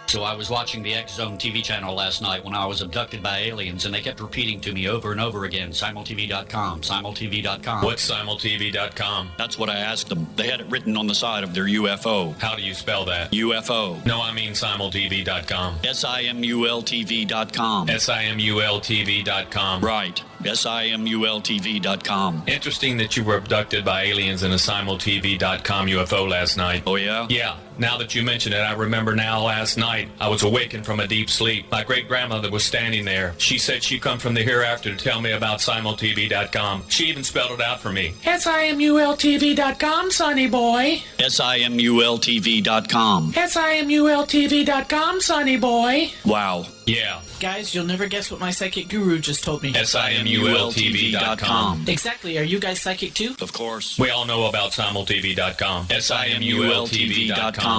So I was watching the X Zone TV channel last night when I was abducted by aliens, and they kept repeating to me over and over again, simultv.com, simultv.com. What's simultv.com? That's what I asked them. They had it written on the side of their UFO. How do you spell that? UFO. No, I mean simultv.com. simultv.com. simultv.com. Right. simultv.com. Interesting that you were abducted by aliens in a simultv.com UFO last night. Oh, yeah? Yeah. Now that you mention it, I remember now last night I was awakened from a deep sleep. My great-grandmother was standing there. She said she'd come from the hereafter to tell me about simultv.com. She even spelled it out for me. simultv.com, sonny boy. simultv.com. simultv.com, sonny boy. Wow. Yeah. Guys, you'll never guess what my psychic guru just told me. simultv.com. Exactly. Are you guys psychic too? Of course. We all know about simultv.com. simultv.com.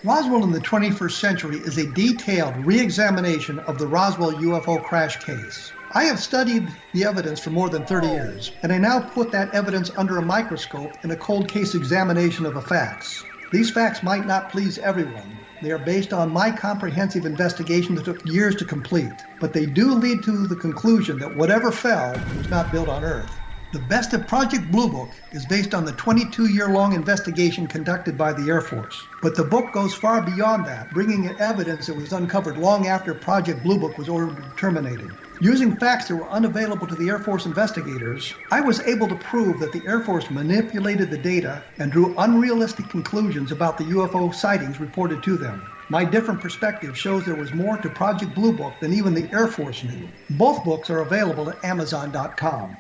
Roswell in the 21st century is a detailed re-examination of the Roswell UFO crash case. I have studied the evidence for more than 30 years, and I now put that evidence under a microscope in a cold case examination of the facts. These facts might not please everyone. They are based on my comprehensive investigation that took years to complete, but they do lead to the conclusion that whatever fell was not built on Earth. The Best of Project Blue Book is based on the 22-year-long investigation conducted by the Air Force. But the book goes far beyond that, bringing in evidence that was uncovered long after Project Blue Book was ordered terminated. Using facts that were unavailable to the Air Force investigators, I was able to prove that the Air Force manipulated the data and drew unrealistic conclusions about the UFO sightings reported to them. My different perspective shows there was more to Project Blue Book than even the Air Force knew. Both books are available at Amazon.com.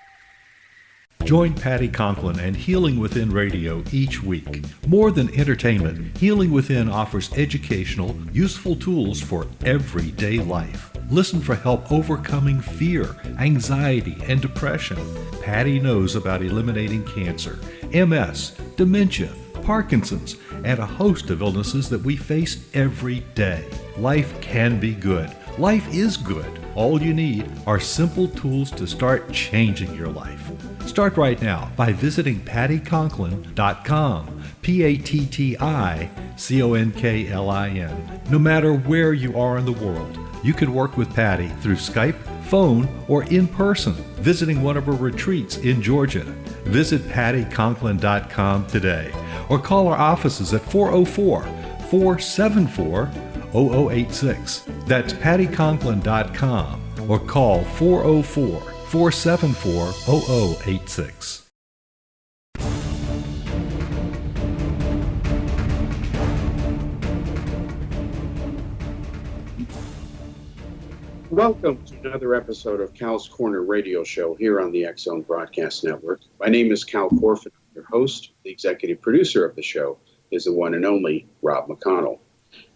Join Patty Conklin and Healing Within Radio each week. More than entertainment, Healing Within offers educational, useful tools for everyday life. Listen for help overcoming fear, anxiety, and depression. Patty knows about eliminating cancer, MS, dementia, Parkinson's, and a host of illnesses that we face every day. Life can be good. Life is good. All you need are simple tools to start changing your life. Start right now by visiting pattyconklin.com, PATTICONKLIN. No matter where you are in the world, you can work with Patty through Skype, phone, or in person, visiting one of her retreats in Georgia. Visit pattyconklin.com today or call our offices at 404-474-0086. That's pattyconklin.com or call 404-474-0086. Welcome to another episode of Cal's Corner Radio Show here on the X Zone Broadcast Network. My name is Kal Korff, and I'm your host. The executive producer of the show is the one and only Rob McConnell.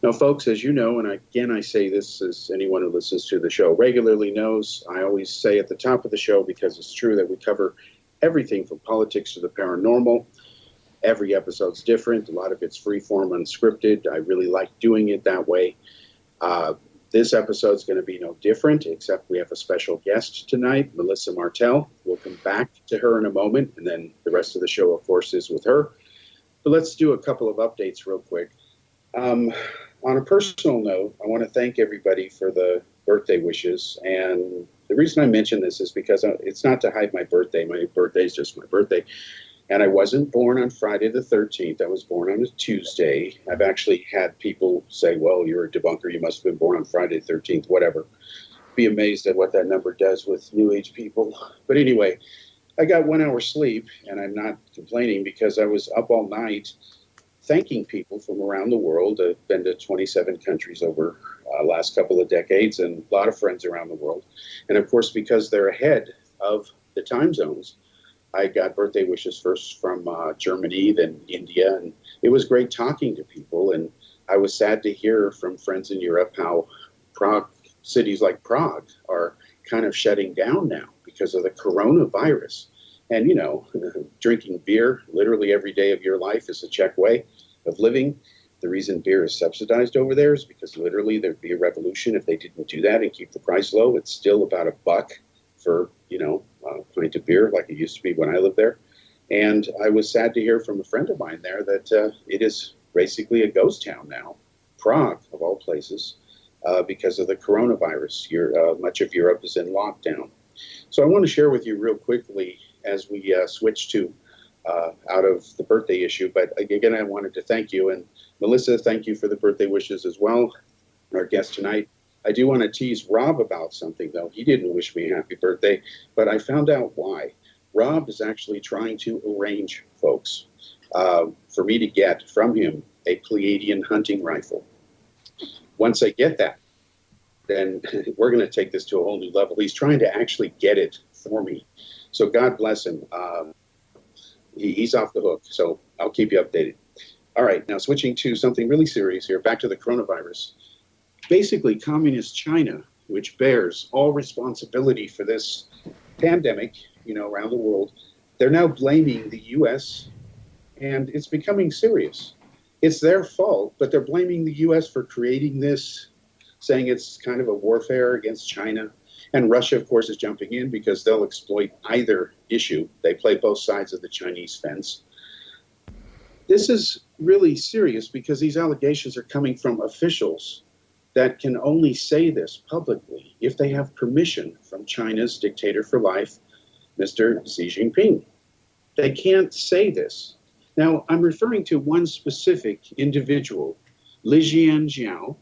Now, folks, as you know, and again I say this as anyone who listens to the show regularly knows, I always say at the top of the show, because it's true that we cover everything from politics to the paranormal. Every episode's different. A lot of it's freeform, unscripted. I really like doing it that way. This episode's going to be no different, except we have a special guest tonight, Melissa Martell. We'll come back to her in a moment, and then the rest of the show, of course, is with her. But let's do a couple of updates real quick. On a personal note, I want to thank everybody for the birthday wishes. And the reason I mention this is because it's not to hide my birthday. My birthday is just my birthday. And I wasn't born on Friday the 13th. I was born on a Tuesday. I've actually had people say, well, you're a debunker. You must have been born on Friday the 13th, whatever. Be amazed at what that number does with New Age people. But anyway, I got 1 hour sleep, and I'm not complaining because I was up all night thanking people from around the world. I've been to 27 countries over the last couple of decades and a lot of friends around the world. And of course, because they're ahead of the time zones, I got birthday wishes first from Germany, then India, and it was great talking to people. And I was sad to hear from friends in Europe how cities like Prague are kind of shutting down now because of the coronavirus. And, you know, drinking beer literally every day of your life is a Czech way of living. The reason beer is subsidized over there is because literally there'd be a revolution if they didn't do that and keep the price low. It's still about $1 for, a pint of beer like it used to be when I lived there. And I was sad to hear from a friend of mine there that it is basically a ghost town now, Prague, of all places, because of the coronavirus. Much of Europe is in lockdown. So I want to share with you real quickly as we switch to out of the birthday issue. But again, I wanted to thank you. And Melissa, thank you for the birthday wishes as well. Our guest tonight. I do want to tease Rob about something, though. He didn't wish me a happy birthday, but I found out why. Rob is actually trying to arrange, folks, for me to get from him a Pleiadian hunting rifle. Once I get that, then we're going to take this to a whole new level. He's trying to actually get it for me. So God bless him. He's off the hook, so I'll keep you updated. All right, now switching to something really serious here, back to the coronavirus. Basically, communist China, which bears all responsibility for this pandemic, around the world, they're now blaming the U.S., and it's becoming serious. It's their fault, but they're blaming the U.S. for creating this, saying it's kind of a warfare against China. And Russia, of course, is jumping in because they'll exploit either issue. They play both sides of the Chinese fence. This is really serious because these allegations are coming from officials that can only say this publicly if they have permission from China's dictator for life, Mr. Xi Jinping. They can't say this. Now, I'm referring to one specific individual, Li Jianjiao,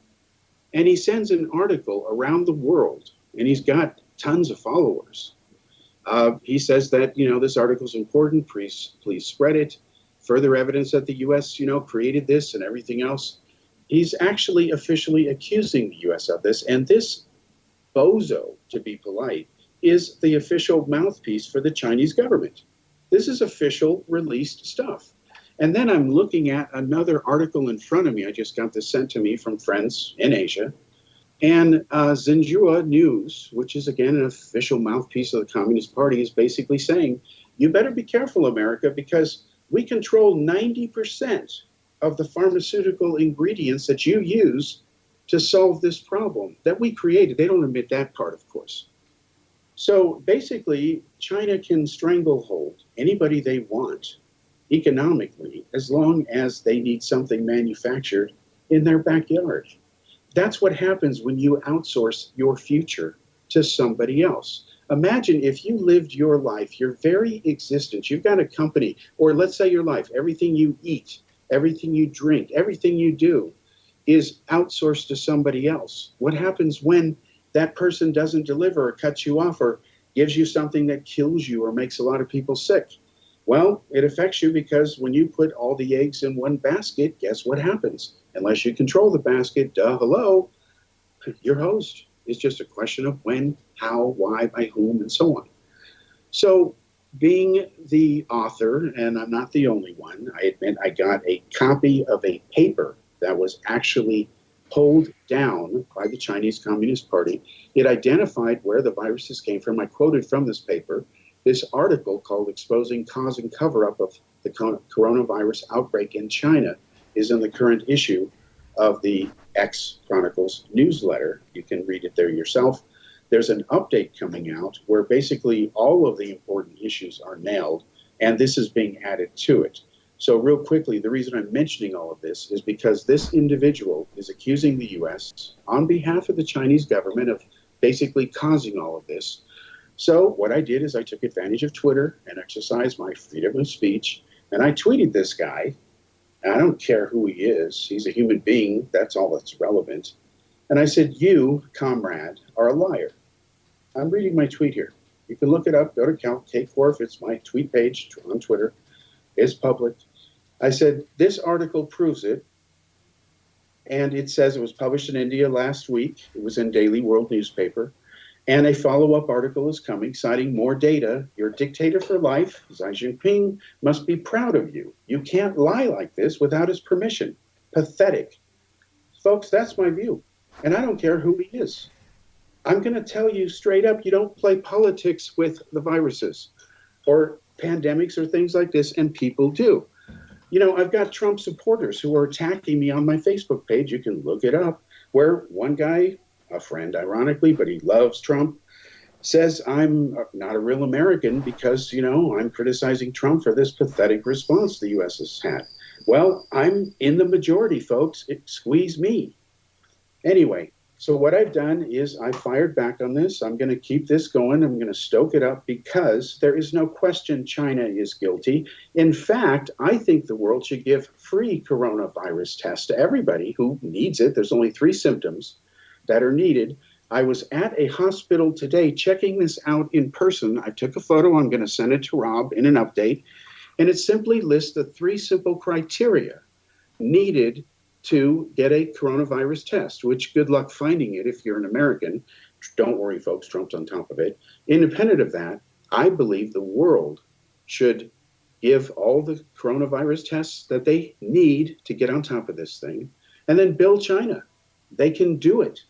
and he sends an article around the world, and he's got tons of followers. He says that, this article is important, please spread it. Further evidence that the U.S., created this and everything else. He's actually officially accusing the U.S. of this, and this bozo, to be polite, is the official mouthpiece for the Chinese government. This is official released stuff. And then I'm looking at another article in front of me. I just got this sent to me from friends in Asia. And Xinhua News, which is, again, an official mouthpiece of the Communist Party, is basically saying, you better be careful, America, because we control 90% of the pharmaceutical ingredients that you use to solve this problem that we created. They don't admit that part, of course. So basically, China can stranglehold anybody they want economically as long as they need something manufactured in their backyard. That's what happens when you outsource your future to somebody else. Imagine if you lived your life, your very existence, you've got a company, or let's say your life, everything you eat, everything you drink, everything you do is outsourced to somebody else. What happens when that person doesn't deliver or cuts you off or gives you something that kills you or makes a lot of people sick? Well, it affects you because when you put all the eggs in one basket, guess what happens? Unless you control the basket, hello, you're hosed. It's just a question of when, how, why, by whom, and so on. So being the author, and I'm not the only one, I admit I got a copy of a paper that was actually pulled down by the Chinese Communist Party. It identified where the viruses came from. I quoted from this paper. This article called Exposing Cause and Cover-Up of the Coronavirus Outbreak in China is in the current issue of the X Chronicles newsletter. You can read it there yourself. There's an update coming out where basically all of the important issues are nailed, and this is being added to it. So real quickly, the reason I'm mentioning all of this is because this individual is accusing the U.S. on behalf of the Chinese government of basically causing all of this. So what I did is I took advantage of Twitter and exercised my freedom of speech, and I tweeted this guy. And I don't care who he is. He's a human being. That's all that's relevant. And I said, you, comrade, are a liar. I'm reading my tweet here. You can look it up. Go to Kal Korff. It's my tweet page on Twitter. It's public. I said, this article proves it. And it says it was published in India last week. It was in Daily World newspaper. And a follow-up article is coming, citing more data. Your dictator for life, Xi Jinping, must be proud of you. You can't lie like this without his permission. Pathetic. Folks, that's my view. And I don't care who he is. I'm going to tell you straight up, you don't play politics with the viruses or pandemics or things like this, and people do. I've got Trump supporters who are attacking me on my Facebook page. You can look it up, where one guy, a friend, ironically, but he loves Trump, says I'm not a real American because, I'm criticizing Trump for this pathetic response the U.S. has had. Well, I'm in the majority, folks. Squeeze me. Anyway, so what I've done is I fired back on this. I'm going to keep this going. I'm going to stoke it up because there is no question China is guilty. In fact, I think the world should give free coronavirus tests to everybody who needs it. There's only 3 symptoms that are needed. I was at a hospital today checking this out in person. I took a photo. I'm going to send it to Rob in an update. And it simply lists the 3 simple criteria needed to get a coronavirus test, which good luck finding it if you're an American. Don't worry, folks, Trump's on top of it. Independent of that, I believe the world should give all the coronavirus tests that they need to get on top of this thing and then bill China. They can do it,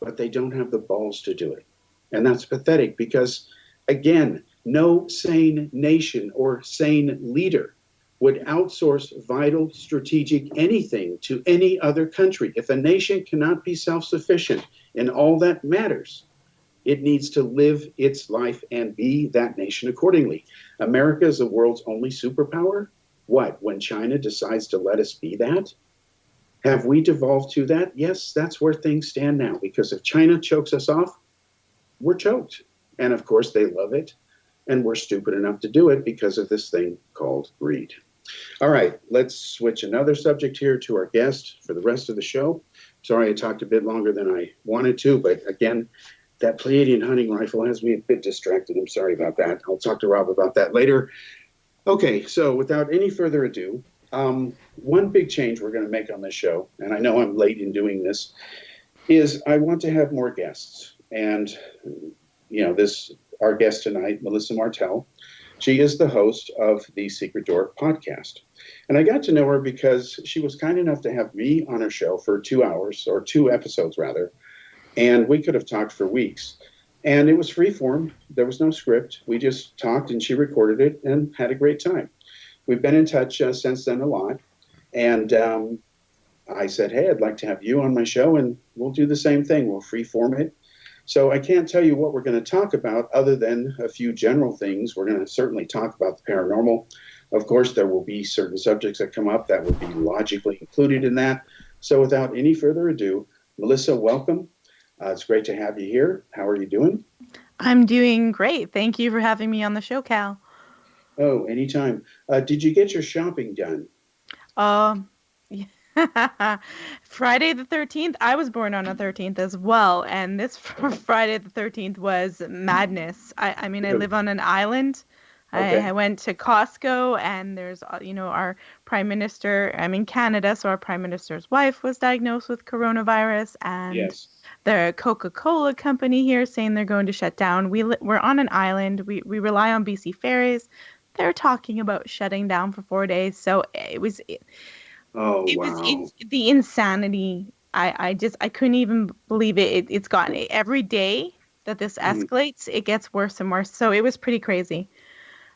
but they don't have the balls to do it. And that's pathetic because, again, no sane nation or sane leader would outsource vital, strategic anything to any other country. If a nation cannot be self-sufficient in all that matters, it needs to live its life and be that nation accordingly. America is the world's only superpower. What, when China decides to let us be that? Have we devolved to that? Yes, that's where things stand now, because if China chokes us off, we're choked. And of course, they love it. And we're stupid enough to do it because of this thing called greed. All right, let's switch another subject here to our guest for the rest of the show. Sorry I talked a bit longer than I wanted to, but again, that Pleiadian hunting rifle has me a bit distracted. I'm sorry about that. I'll talk to Rob about that later. Okay, so without any further ado, one big change we're going to make on this show, and I know I'm late in doing this, is I want to have more guests. And, our guest tonight, Melissa Martell, she is the host of the Secret Door podcast. And I got to know her because she was kind enough to have me on her show for 2 hours, or 2 episodes rather. And we could have talked for weeks. And it was free form. There was no script. We just talked and she recorded it and had a great time. We've been in touch since then a lot. And I said, hey, I'd like to have you on my show and we'll do the same thing. We'll free form it. So I can't tell you what we're going to talk about other than a few general things. We're going to certainly talk about the paranormal. Of course, there will be certain subjects that come up that would be logically included in that. So without any further ado, Melissa, welcome. It's great to have you here. How are you doing? I'm doing great. Thank you for having me on the show, Cal. Oh, anytime. Did you get your shopping done? Friday the 13th. I was born on the 13th as well. And this Friday the 13th was madness. I live on an island. Okay. I went to Costco and there's, our prime minister, I'm in Canada, so our prime minister's wife was diagnosed with coronavirus. And yes. The Coca-Cola company here saying they're going to shut down. We're on an island. We rely on BC ferries. They're talking about shutting down for 4 days. So it was the insanity. I couldn't even believe it. It's gotten every day that this escalates, it gets worse and worse. So it was pretty crazy.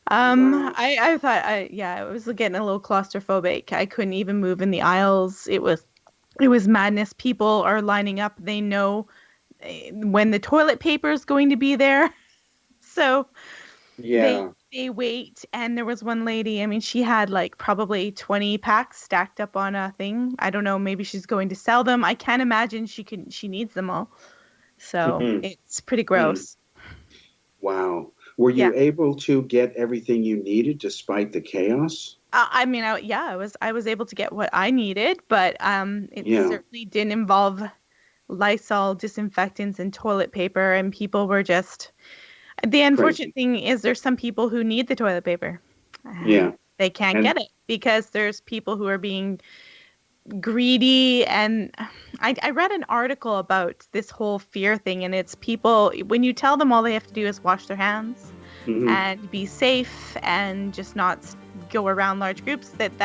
I thought I was getting a little claustrophobic. I couldn't even move in the aisles. It was madness. People are lining up. They know when the toilet paper is going to be there. So they wait. And there was one lady, she had probably 20 packs stacked up on a thing. I don't know. Maybe she's going to sell them. I can't imagine she needs them all. So it's pretty gross. Wow. Were you able to get everything you needed despite the chaos? I was able to get what I needed, but it certainly didn't involve Lysol, disinfectants, and toilet paper. And people were just. The unfortunate thing is, there's some people who need the toilet paper. They can't get it because there's people who are being greedy. And I read an article about this whole fear thing, and it's people, when you tell them all they have to do is wash their hands and be safe and just not go around large groups, that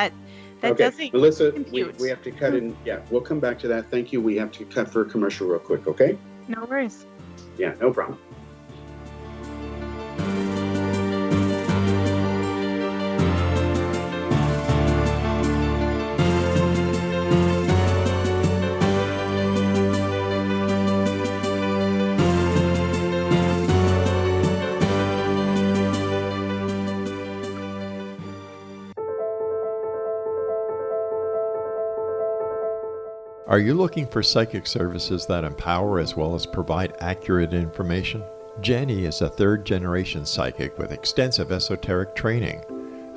doesn't Melissa, compute. we have to cut in. We'll come back to that. Thank you. We have to cut for a commercial real quick, okay? No worries. Yeah, no problem. Are you looking for psychic services that empower as well as provide accurate information? Jenny is a third-generation psychic with extensive esoteric training.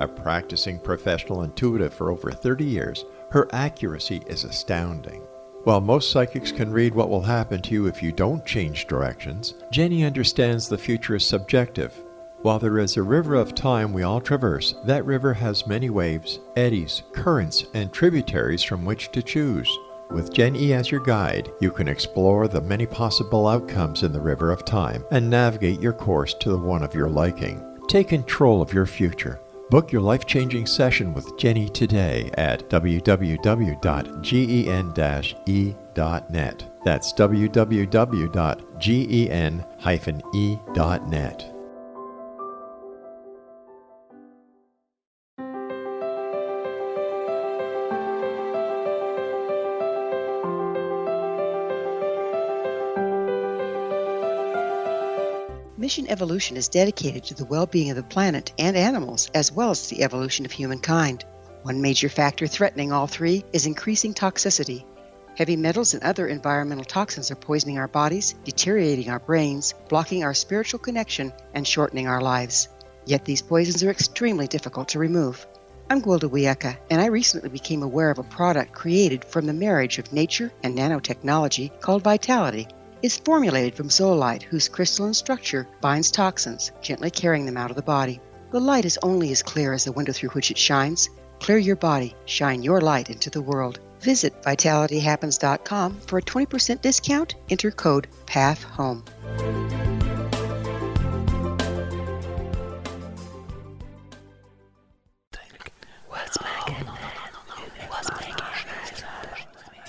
A practicing professional intuitive for over 30 years, her accuracy is astounding. While most psychics can read what will happen to you if you don't change directions, Jenny understands the future is subjective. While there is a river of time we all traverse, that river has many waves, eddies, currents, and tributaries from which to choose. With Jenny as your guide, you can explore the many possible outcomes in the river of time and navigate your course to the one of your liking. Take control of your future. Book your life-changing session with Jenny today at www.gen-e.net. That's www.gen-e.net. Mission Evolution is dedicated to the well-being of the planet and animals, as well as the evolution of humankind. One major factor threatening all three is increasing toxicity. Heavy metals and other environmental toxins are poisoning our bodies, deteriorating our brains, blocking our spiritual connection, and shortening our lives. Yet these poisons are extremely difficult to remove. I'm Gwilda Wiyaka, and I recently became aware of a product created from the marriage of nature and nanotechnology called Vitality. It's formulated from zoolite, whose crystalline structure binds toxins, gently carrying them out of the body. The light is only as clear as the window through which it shines. Clear your body, shine your light into the world. Visit vitalityhappens.com for a 20% discount. Enter code PATHHOME.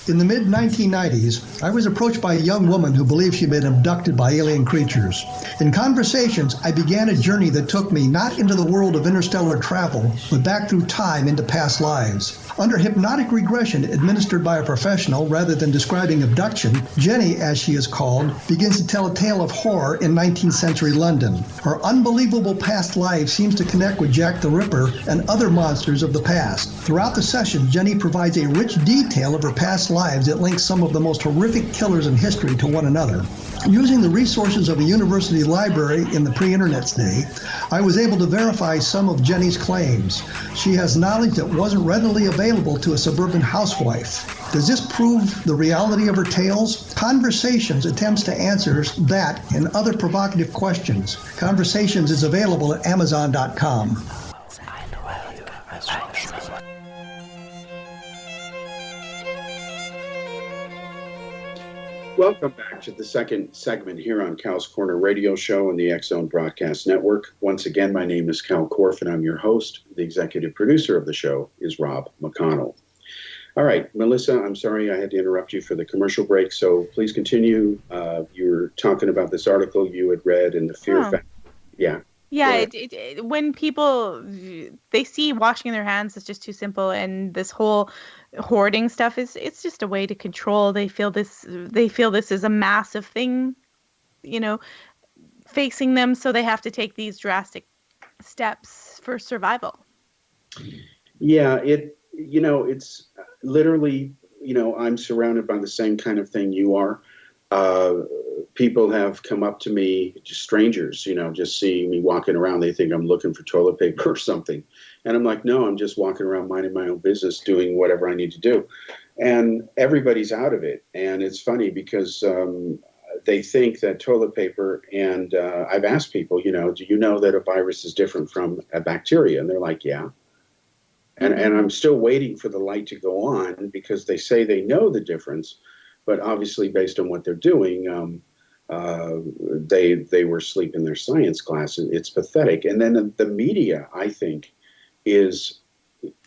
In the mid-1990s, I was approached by a young woman who believed she'd been abducted by alien creatures. In conversations, I began a journey that took me not into the world of interstellar travel, but back through time into past lives. Under hypnotic regression administered by a professional rather than describing abduction, Jenny, as she is called, begins to tell a tale of horror in 19th century London. Her unbelievable past life seems to connect with Jack the Ripper and other monsters of the past. Throughout the session, Jenny provides a rich detail of her past lives that links some of the most horrific killers in history to one another. Using the resources of a university library in the pre-internet's day, I was able to verify some of Jenny's claims. She has knowledge that wasn't readily available to a suburban housewife. Does this prove the reality of her tales? Conversations attempts to answer that and other provocative questions. Conversations is available at Amazon.com. Welcome back to the second segment here on Kal's Corner Radio Show and the X-Zone Broadcast Network. Once again, my name is Kal Korff, and I'm your host. The executive producer of the show is Rob McConnell. All right, Melissa, I'm sorry I had to interrupt you for the commercial break, so please continue. You were talking about this article you had read and the fear factor. Yeah. Yeah, when people, they see washing their hands is just too simple, and this whole hoarding stuff it's just a way to control. They feel this is a massive thing, facing them, so they have to take these drastic steps for survival. Yeah, it's literally, I'm surrounded by the same kind of thing you are. People have come up to me, just strangers, just seeing me walking around. They think I'm looking for toilet paper or something. And I'm like, no, I'm just walking around minding my own business, doing whatever I need to do. And everybody's out of it. And it's funny because they think that toilet paper, and I've asked people, do you know that a virus is different from a bacteria? And they're like, yeah. And I'm still waiting for the light to go on because they say they know the difference. But obviously, based on what they're doing, they were asleep in their science class. And it's pathetic. And then the media, I think, is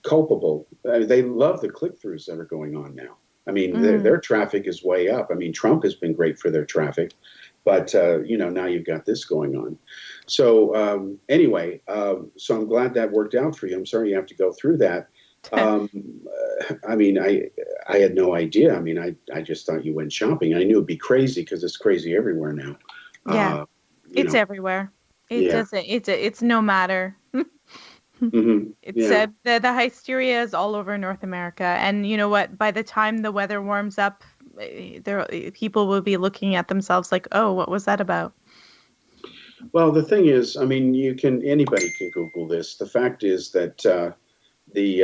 culpable. They love the click-throughs that are going on now. I mean, their traffic is way up. I mean, Trump has been great for their traffic. But, now you've got this going on. So anyway, so I'm glad that worked out for you. I'm sorry you have to go through that. I mean, I had no idea. I mean, I just thought you went shopping. I knew it'd be crazy because it's crazy everywhere now. Yeah, it's everywhere. It's no matter. It Yeah. said that the hysteria is all over North America. And you know what? By the time the weather warms up, people will be looking at themselves like, oh, what was that about? Well, the thing is, I mean, anybody can Google this. The fact is that the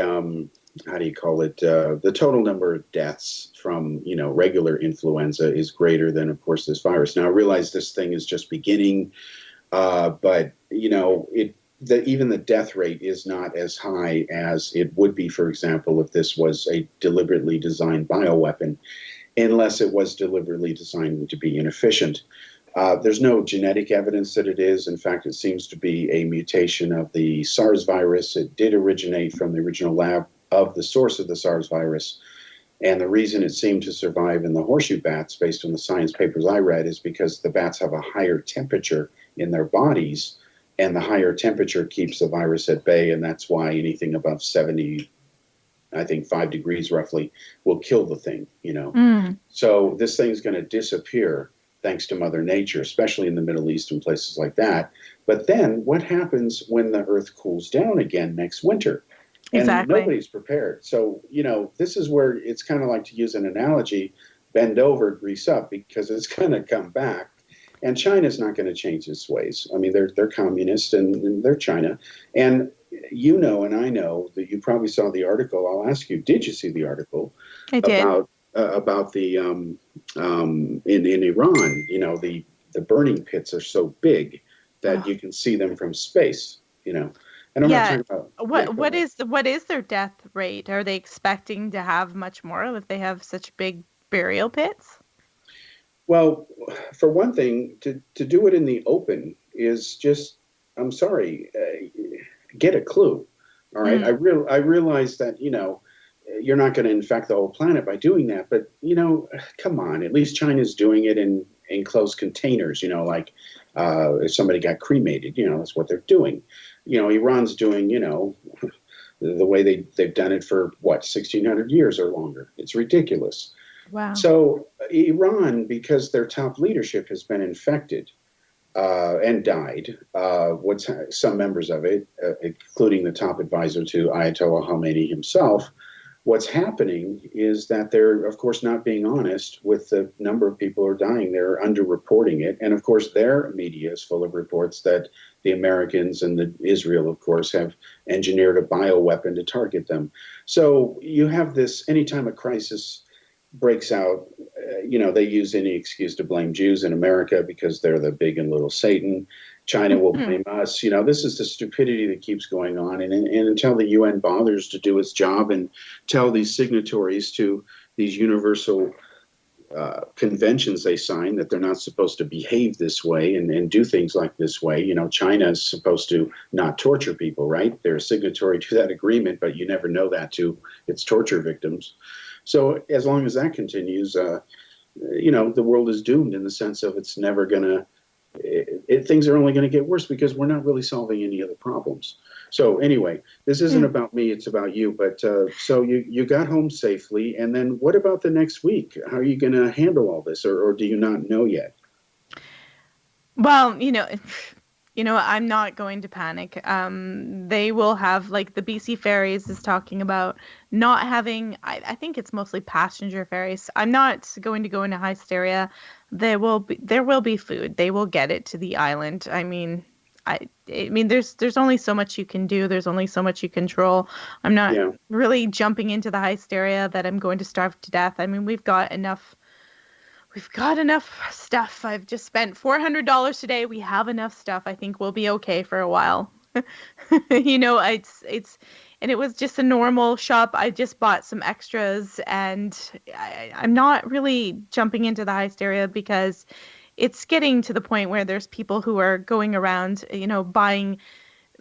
how do you call it? The total number of deaths from regular influenza is greater than, of course, this virus. Now, I realize this thing is just beginning, but even the death rate is not as high as it would be, for example, if this was a deliberately designed bioweapon, unless it was deliberately designed to be inefficient. There's no genetic evidence that it is. In fact, it seems to be a mutation of the SARS virus. It did originate from the original lab of the source of the SARS virus. And the reason it seemed to survive in the horseshoe bats, based on the science papers I read, is because the bats have a higher temperature in their bodies, and the higher temperature keeps the virus at bay. And that's why anything above 70, I think 5 degrees roughly, will kill the thing, So this thing's going to disappear thanks to Mother Nature, especially in the Middle East and places like that. But then what happens when the Earth cools down again next winter? And nobody's prepared. So, this is where it's kind of like, to use an analogy, bend over, grease up, because it's going to come back. And China's not going to change its ways. I mean, they're communist and they're China. And and I know that you probably saw the article. I'll ask you, did you see the article? I did. About the in Iran, the burning pits are so big that you can see them from space, And I'm not talking about what is their death rate? Are they expecting to have much more if they have such big burial pits? Well, for one thing, to do it in the open is just, I'm sorry, get a clue. All right. I realize that, you're not going to infect the whole planet by doing that. But, come on, at least China's doing it in enclosed containers, like if somebody got cremated, that's what they're doing. Iran's doing, the way they've done it for, 1,600 years or longer. It's ridiculous. Wow. So Iran, because their top leadership has been infected and died, some members of it, including the top advisor to Ayatollah Khomeini himself, what's happening is that they're, of course, not being honest with the number of people who are dying. They're underreporting it. And, of course, their media is full of reports that the Americans and Israel, of course, have engineered a bioweapon to target them. So you have this, anytime a crisis breaks out, they use any excuse to blame Jews in America because they're the big and little Satan. China will blame us. This is the stupidity that keeps going on. And until the UN bothers to do its job and tell these signatories to these universal conventions they sign that they're not supposed to behave this way and do things like this way. China is supposed to not torture people, right? They're a signatory to that agreement, but you never know that to its torture victims. So as long as that continues, the world is doomed in the sense of it's never going to, things are only going to get worse because we're not really solving any of the problems. So anyway, this isn't about me, it's about you. But so you got home safely. And then what about the next week? How are you going to handle all this? Or do you not know yet? Well, I'm not going to panic. They will have, like, the BC Ferries is talking about not having, I think it's mostly passenger ferries. I'm not going to go into hysteria. There will be food. They will get it to the island. I mean, there's only so much you can do. There's only so much you control. I'm not really jumping into the hysteria that I'm going to starve to death. I mean, we've got enough stuff. I've just spent $400 today. We have enough stuff. I think we'll be okay for a while. And it was just a normal shop. I just bought some extras, and I'm not really jumping into the hysteria because it's getting to the point where there's people who are going around, buying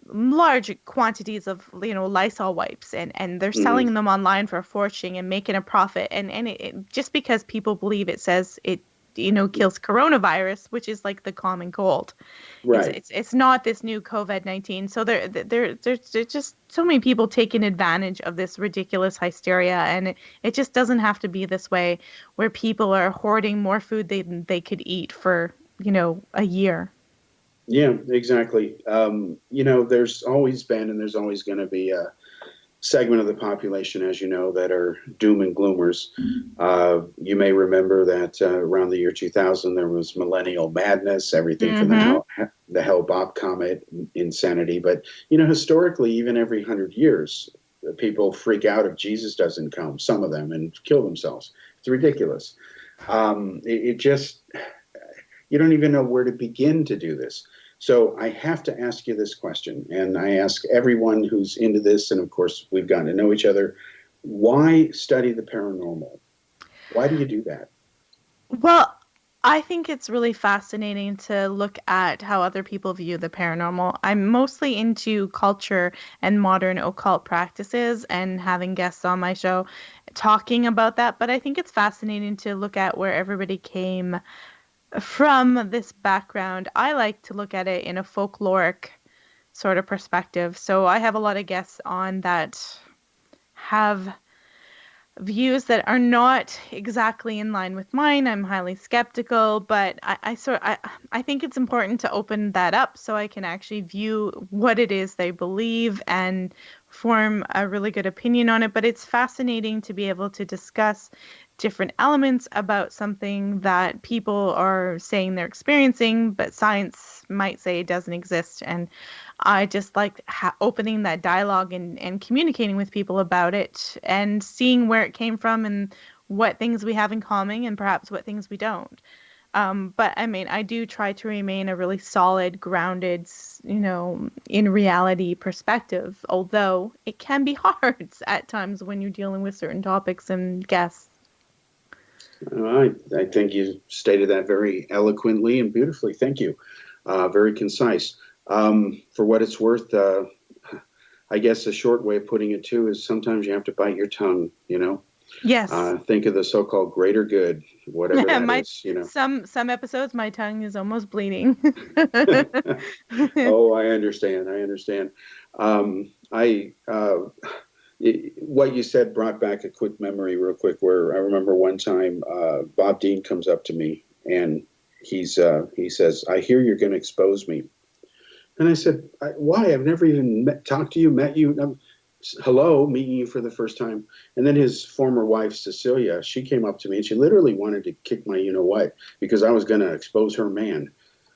large quantities of, Lysol wipes, and they're selling them online for a fortune and making a profit. And it, just because people believe it says it, kills coronavirus, which is like the common cold. Right. It's not this new COVID-19. So there's just so many people taking advantage of this ridiculous hysteria, and it just doesn't have to be this way, where people are hoarding more food than they could eat for, a year. Yeah, exactly. There's always been and there's always going to be a segment of the population, as you know, that are doom and gloomers. You may remember that around the year 2000, there was millennial madness, everything from the Hell-Bopp comet insanity. But, historically, even every 100 years, people freak out if Jesus doesn't come, some of them, and kill themselves. It's ridiculous. It just, you don't even know where to begin to do this. So I have to ask you this question, and I ask everyone who's into this, and of course we've gotten to know each other, why study the paranormal? Why do you do that? Well, I think it's really fascinating to look at how other people view the paranormal. I'm mostly into culture and modern occult practices and having guests on my show talking about that, but I think it's fascinating to look at where everybody came from this background. I like to look at it in a folkloric sort of perspective. So I have a lot of guests on that have views that are not exactly in line with mine. I'm highly skeptical, but I think it's important to open that up so I can actually view what it is they believe and form a really good opinion on it. But it's fascinating to be able to discuss different elements about something that people are saying they're experiencing, but science might say it doesn't exist. And I just like opening that dialogue and communicating with people about it and seeing where it came from and what things we have in common and perhaps what things we don't. But I mean, I do try to remain a really solid, grounded, in reality perspective, although it can be hard at times when you're dealing with certain topics and guests. I think you stated that very eloquently and beautifully. Thank you. Very concise. For what it's worth, I guess a short way of putting it too is sometimes you have to bite your tongue, Yes. Think of the so-called greater good, whatever that is, Some episodes, my tongue is almost bleeding. Oh, I understand. What you said brought back a quick memory real quick where I remember one time Bob Dean comes up to me and he says, "I hear you're going to expose me." And I said, "Why? I've never even talked to you, met you. Hello, meeting you for the first time." And then his former wife, Cecilia, she came up to me and she literally wanted to kick my you-know-what because I was going to expose her man.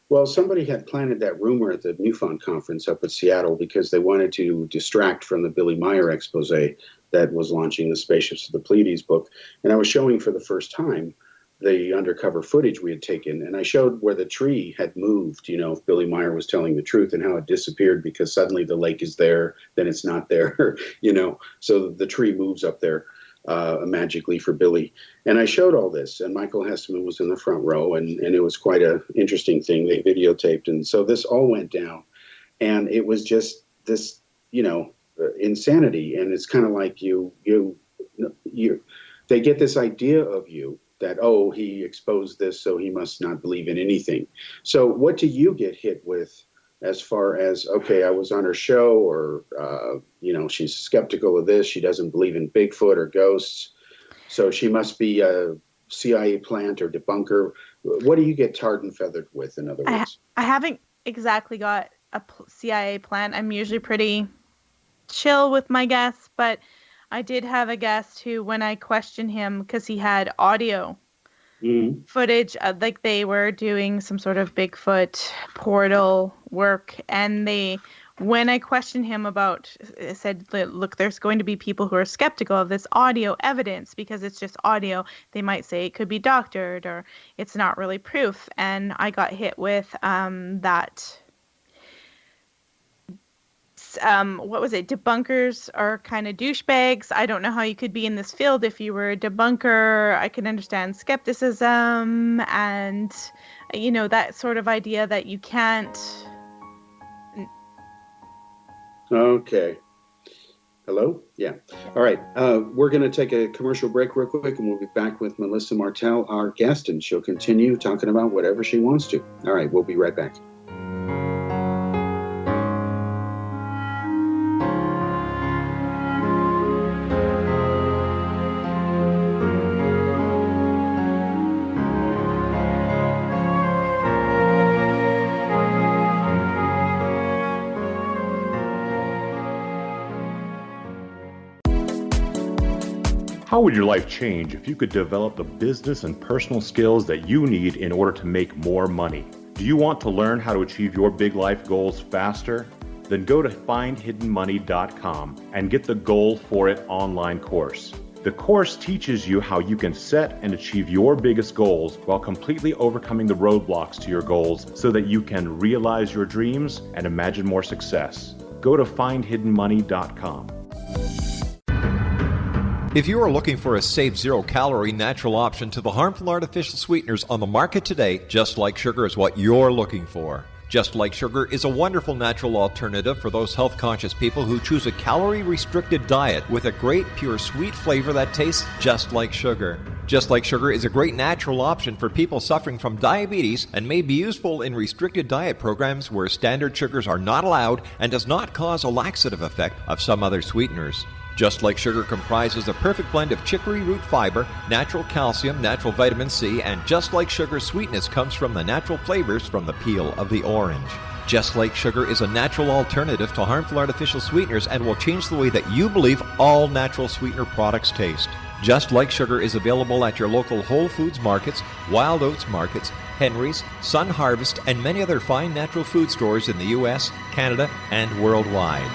Well, somebody had planted that rumor at the MUFON conference up at Seattle because they wanted to distract from the Billy Meyer expose that was launching the Spaceships of the Pleiades book. And I was showing for the first time the undercover footage we had taken. And I showed where the tree had moved, if Billy Meyer was telling the truth, and how it disappeared because suddenly the lake is there, then it's not there, So the tree moves up there. Magically for Billy. And I showed all this, and Michael Hesseman was in the front row, and it was quite an interesting thing. They videotaped, and so this all went down, and it was just this, insanity. And it's kind of like they get this idea of you that, oh, he exposed this, so he must not believe in anything. So what do you get hit with as far as, okay, I was on her show, or, she's skeptical of this. She doesn't believe in Bigfoot or ghosts. So she must be a CIA plant or debunker. What do you get tarred and feathered with, in other words? I haven't exactly got a CIA plant. I'm usually pretty chill with my guests, but I did have a guest who, when I questioned him, because he had audio footage, like they were doing some sort of Bigfoot portal work, and when I questioned him about, I said, look, there's going to be people who are skeptical of this audio evidence because it's just audio. They might say it could be doctored or it's not really proof. And I got hit with that. What was it? Debunkers are kind of douchebags. I don't know how you could be in this field if you were a debunker. I can understand skepticism and, that sort of idea that you can't. Okay. Hello? Yeah. All right. We're going to take a commercial break real quick, and we'll be back with Melissa Martell, our guest, and she'll continue talking about whatever she wants to. All right. We'll be right back. How would your life change if you could develop the business and personal skills that you need in order to make more money? Do you want to learn how to achieve your big life goals faster? Then go to findhiddenmoney.com and get the Goal for It online course. The course teaches you how you can set and achieve your biggest goals while completely overcoming the roadblocks to your goals so that you can realize your dreams and imagine more success. Go to findhiddenmoney.com. If you are looking for a safe, zero-calorie natural option to the harmful artificial sweeteners on the market today, Just Like Sugar is what you're looking for. Just Like Sugar is a wonderful natural alternative for those health-conscious people who choose a calorie-restricted diet with a great, pure, sweet flavor that tastes just like sugar. Just Like Sugar is a great natural option for people suffering from diabetes and may be useful in restricted diet programs where standard sugars are not allowed and does not cause a laxative effect of some other sweeteners. Just Like Sugar comprises a perfect blend of chicory root fiber, natural calcium, natural vitamin C, and Just Like Sugar's sweetness comes from the natural flavors from the peel of the orange. Just Like Sugar is a natural alternative to harmful artificial sweeteners and will change the way that you believe all natural sweetener products taste. Just Like Sugar is available at your local Whole Foods markets, Wild Oats markets, Henry's, Sun Harvest, and many other fine natural food stores in the U.S., Canada, and worldwide.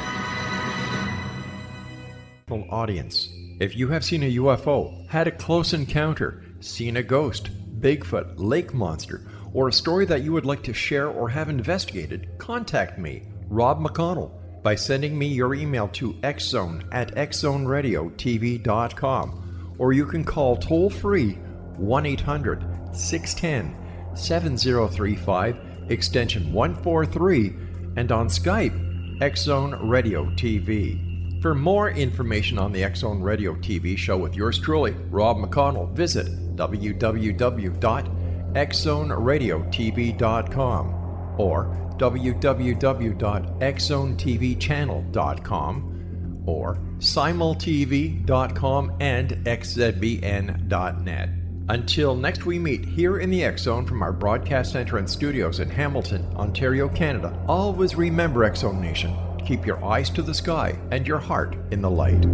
Audience. If you have seen a UFO, had a close encounter, seen a ghost, Bigfoot, lake monster, or a story that you would like to share or have investigated, contact me, Rob McConnell, by sending me your email to xzone@xzoneradiotv.com, or you can call toll-free 1-800-610-7035, extension 143, and on Skype, X-Zone Radio TV. For more information on the X-Zone Radio TV show with yours truly, Rob McConnell, visit www.xzoneradiotv.com or www.xzonetvchannel.com or simultv.com and xzbn.net. Until next we meet here in the X-Zone from our broadcast center and studios in Hamilton, Ontario, Canada, always remember, X-Zone Nation, keep your eyes to the sky and your heart in the light.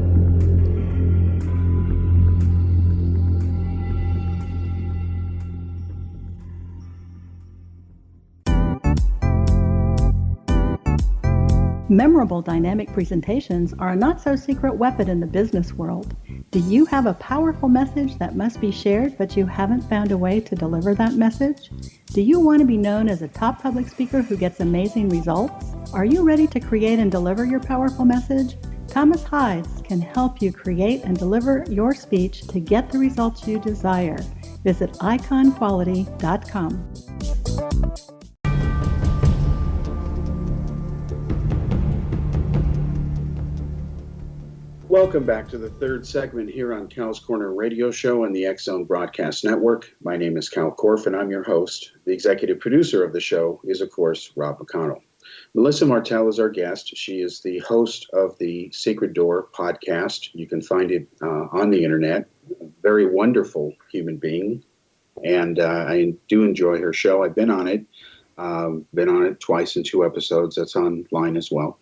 Memorable dynamic presentations are a not-so-secret weapon in the business world. Do you have a powerful message that must be shared, but you haven't found a way to deliver that message? Do you want to be known as a top public speaker who gets amazing results? Are you ready to create and deliver your powerful message? Thomas Hides can help you create and deliver your speech to get the results you desire. Visit iconquality.com. Welcome back to the third segment here on Cal's Corner Radio Show and the X-Zone Broadcast Network. My name is Kal Korff, and I'm your host. The executive producer of the show is, of course, Rob McConnell. Melissa Martell is our guest. She is the host of the Secret Door podcast. You can find it on the internet. A very wonderful human being, and I do enjoy her show. I've been on it twice in 2 episodes. That's online as well.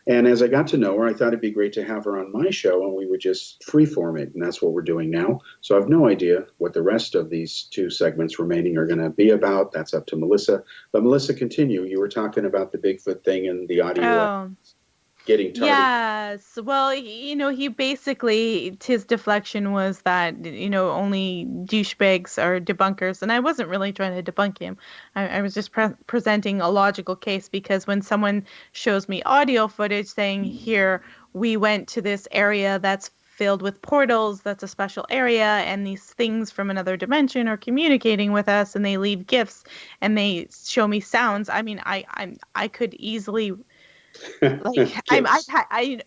And as I got to know her, I thought it'd be great to have her on my show, and we would just freeform it, and that's what we're doing now. So I have no idea what the rest of these 2 segments remaining are going to be about. That's up to Melissa. But Melissa, continue. You were talking about the Bigfoot thing and the audio getting targeted. Yes. Well, he basically, his deflection was that, only douchebags are debunkers. And I wasn't really trying to debunk him. I was just presenting a logical case, because when someone shows me audio footage saying, here, we went to this area that's filled with portals, that's a special area, and these things from another dimension are communicating with us, and they leave gifts, and they show me sounds. I mean, I could easily... Well, I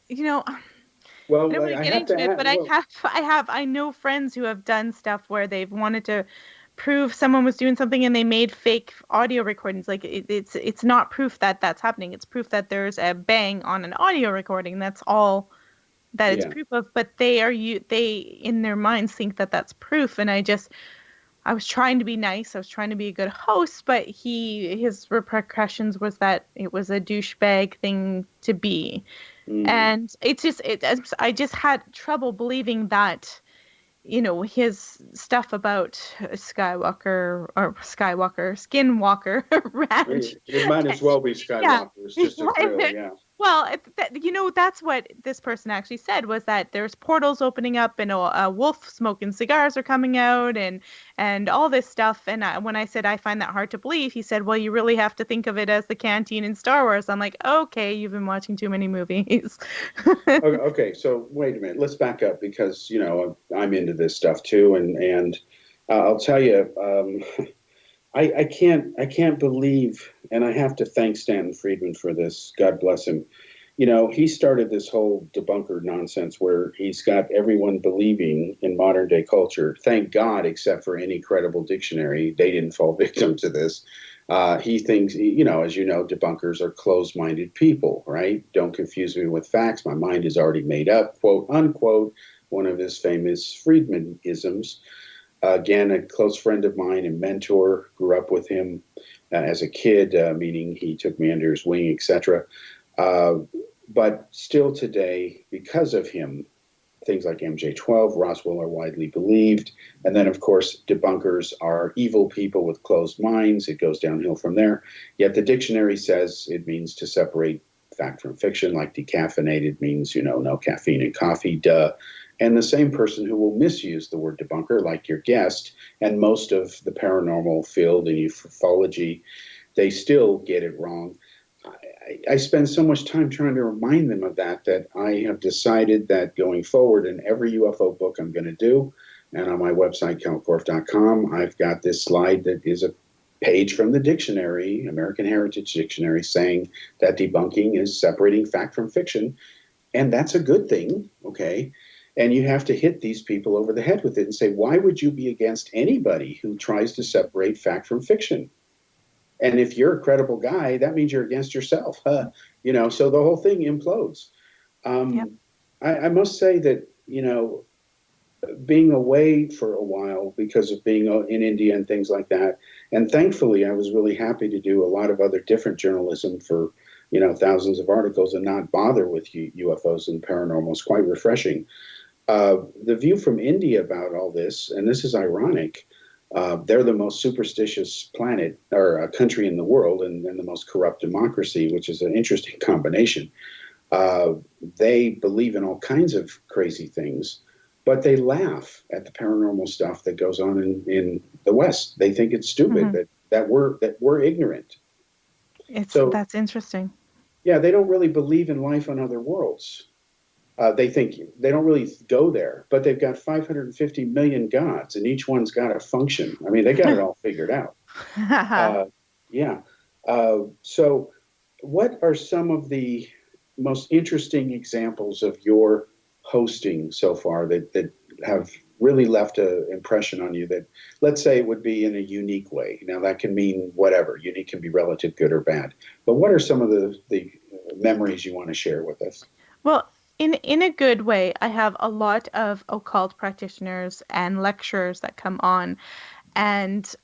know friends who have done stuff where they've wanted to prove someone was doing something, and they made fake audio recordings. Like it's not proof that that's happening. It's proof that there's a bang on an audio recording. That's all that it's proof of. But they in their minds think that that's proof. And I was trying to be nice. I was trying to be a good host, but his repercussions was that it was a douchebag thing to be. And I just had trouble believing that his stuff about Skinwalker Ranch. It might as well be Yeah. Skywalker. It's just a thrill, yeah. Well, that's what this person actually said, was that there's portals opening up and a wolf smoking cigars are coming out and all this stuff. And when I said I find that hard to believe, he said, well, you really have to think of it as the canteen in Star Wars. I'm like, okay, you've been watching too many movies. Okay, so wait a minute. Let's back up because, I'm into this stuff too. And I'll tell you, I can't believe, and I have to thank Stanton Friedman for this. God bless him. He started this whole debunker nonsense where he's got everyone believing in modern day culture. Thank God, except for any credible dictionary, they didn't fall victim to this. He thinks, as debunkers are closed-minded people, right? Don't confuse me with facts. My mind is already made up, quote unquote, one of his famous Friedman-isms. Again, a close friend of mine and mentor, grew up with him as a kid, meaning he took me under his wing, etc. But still today, because of him, things like MJ-12, Roswell are widely believed. And then, of course, debunkers are evil people with closed minds. It goes downhill from there. Yet the dictionary says it means to separate fact from fiction, like decaffeinated means, no caffeine in coffee, duh. And the same person who will misuse the word debunker, like your guest, and most of the paranormal field and ufology, they still get it wrong. I spend so much time trying to remind them of that I have decided that going forward in every UFO book I'm going to do, and on my website, kalkorff.com, I've got this slide that is a page from the dictionary, American Heritage Dictionary, saying that debunking is separating fact from fiction. And that's a good thing, okay? And you have to hit these people over the head with it and say, why would you be against anybody who tries to separate fact from fiction? And if you're a credible guy, that means you're against yourself. So the whole thing implodes. Yep. I must say that, being away for a while because of being in India and things like that, and thankfully I was really happy to do a lot of other different journalism for, thousands of articles and not bother with UFOs and paranormal. Is quite refreshing. The view from India about all this, and this is ironic, they're the most superstitious planet or country in the world and the most corrupt democracy, which is an interesting combination. They believe in all kinds of crazy things, but they laugh at the paranormal stuff that goes on in the West. They think it's stupid, that we're ignorant. That's interesting. Yeah, they don't really believe in life on other worlds. They think they don't really go there, but they've got 550 million gods, and each one's got a function. I mean, they got it all figured out. So what are some of the most interesting examples of your hosting so far that have really left an impression on you that, let's say, it would be in a unique way? Now, that can mean whatever. Unique can be relative, good or bad. But what are some of the memories you want to share with us? Well, in a good way, I have a lot of occult practitioners and lecturers that come on, and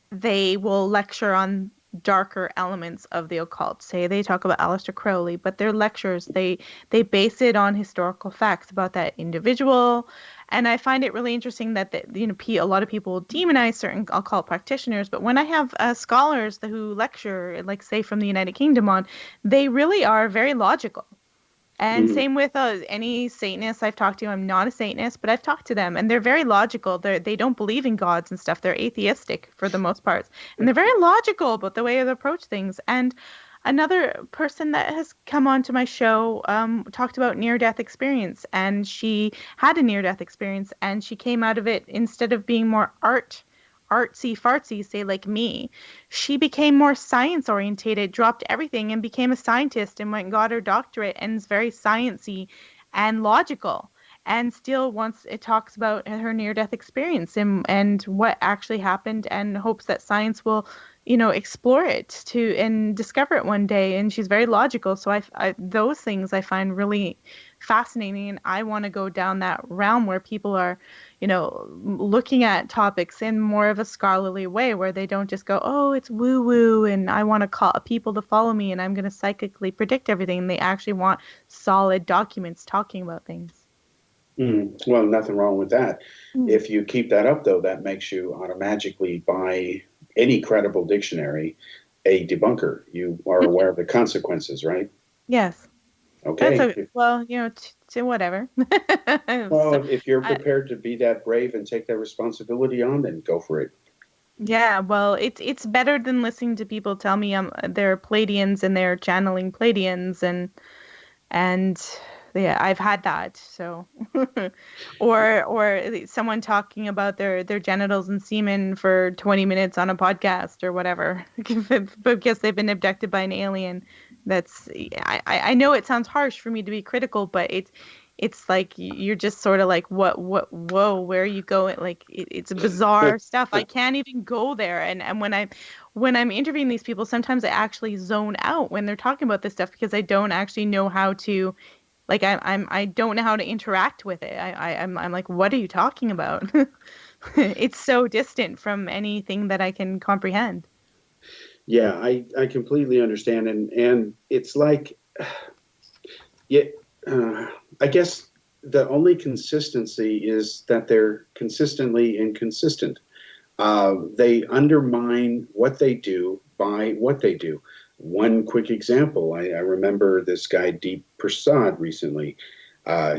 they will lecture on darker elements of the occult. Say they talk about Aleister Crowley, but their lectures, they base it on historical facts about that individual. And I find it really interesting that a lot of people demonize certain occult practitioners, but when I have scholars who lecture, like say from the United Kingdom on, they really are very logical. And same with any Satanists I've talked to. I'm not a Satanist, but I've talked to them, and they're very logical. They don't believe in gods and stuff. They're atheistic for the most part. And they're very logical about the way they approach things. And another person that has come onto my show talked about near-death experience. And she had a near-death experience, and she came out of it, instead of being more artsy-fartsy, say like me, she became more science-orientated, dropped everything and became a scientist and went and got her doctorate, and is very sciencey and logical. And still, once it talks about her near-death experience and what actually happened, and hopes that science will, explore it and discover it one day. And she's very logical. So I those things I find really fascinating, and I want to go down that realm where people are, looking at topics in more of a scholarly way, where they don't just go, oh, it's woo-woo, and I want to call people to follow me, and I'm going to psychically predict everything. They actually want solid documents talking about things. Well, nothing wrong with that. If you keep that up, though, that makes you automatically, by any credible dictionary, a debunker. You are aware of the consequences, right? Yes. Okay. Well, to whatever. Well, if you're prepared to be that brave and take that responsibility on, then go for it. Yeah, well, it's better than listening to people tell me they're Pleiadians and they're channeling Pleiadians and yeah, I've had that. So, or someone talking about their genitals and semen for 20 minutes on a podcast or whatever because they've been abducted by an alien. I know it sounds harsh for me to be critical, but it's like you're just sort of like, whoa, where are you going? Like it's bizarre stuff. I can't even go there. And when I'm interviewing these people, sometimes I actually zone out when they're talking about this stuff because I don't actually know how to, like I don't know how to interact with it. I'm like, what are you talking about? It's so distant from anything that I can comprehend. Yeah, I completely understand, and it's like, yeah, I guess the only consistency is that they're consistently inconsistent. They undermine what they do by what they do. One quick example, I remember this guy, Deep Prasad, recently.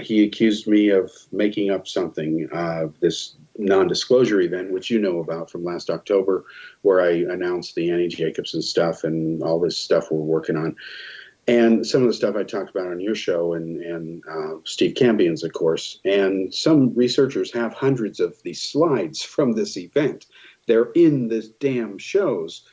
He accused me of making up something, this non-disclosure event, which you know about from last October, where I announced the Annie Jacobson stuff and all this stuff we're working on. And some of the stuff I talked about on your show and Steve Campion's, of course. And some researchers have hundreds of these slides from this event. They're in this damn shows.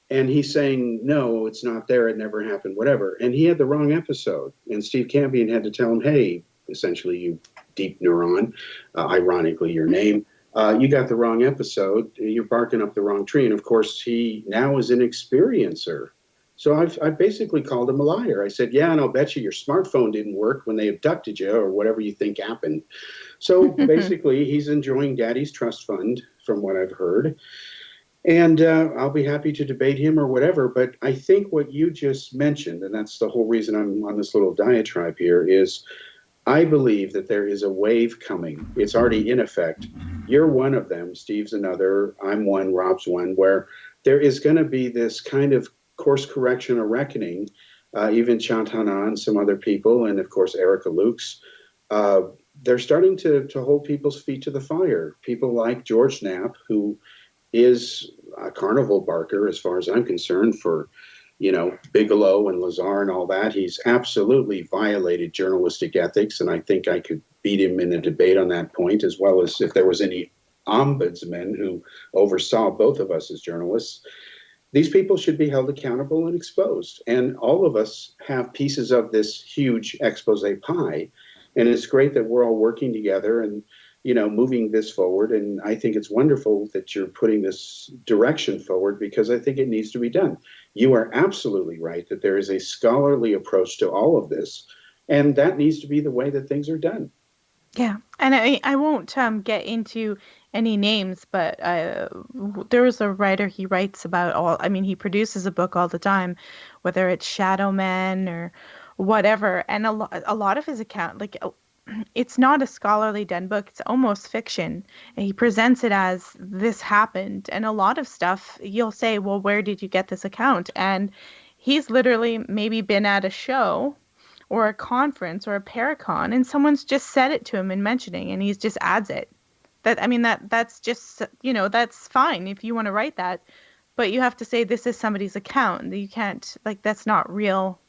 And he's saying, no, it's not there. It never happened, whatever. And he had the wrong episode. And Steve Campion had to tell him, hey, essentially, you deep neuron, ironically, your name, you got the wrong episode. You're barking up the wrong tree. And of course, he now is an experiencer. So I basically called him a liar. I said, yeah, and I'll bet you your smartphone didn't work when they abducted you or whatever you think happened. So basically, he's enjoying Daddy's trust fund, from what I've heard. And I'll be happy to debate him or whatever. But I think what you just mentioned, and that's the whole reason I'm on this little diatribe here, is I believe that there is a wave coming. It's already in effect. You're one of them. Steve's another. I'm one. Rob's one. Where there is going to be this kind of course correction or reckoning. Even Chantana and some other people, and of course Erica Lukes, they're starting to hold people's feet to the fire. People like George Knapp, who is a carnival barker, as far as I'm concerned, for, Bigelow and Lazar and all that. He's absolutely violated journalistic ethics, and I think I could beat him in a debate on that point, as well as if there was any ombudsman who oversaw both of us as journalists. These people should be held accountable and exposed. And all of us have pieces of this huge expose pie. And it's great that we're all working together and, moving this forward. And I think it's wonderful that you're putting this direction forward because I think it needs to be done. You are absolutely right that there is a scholarly approach to all of this. And that needs to be the way that things are done. Yeah. And I won't get into any names, but there was a writer, he writes about he produces a book all the time, whether it's Shadow Man or whatever. And a lot of his account, it's not a scholarly done book. It's almost fiction. And he presents it as this happened. And a lot of stuff, you'll say, well, where did you get this account? And he's literally maybe been at a show or a conference or a Paracon, and someone's just said it to him in mentioning, and he just adds it. That's just, that's fine if you want to write that, but you have to say this is somebody's account. You can't, that's not real.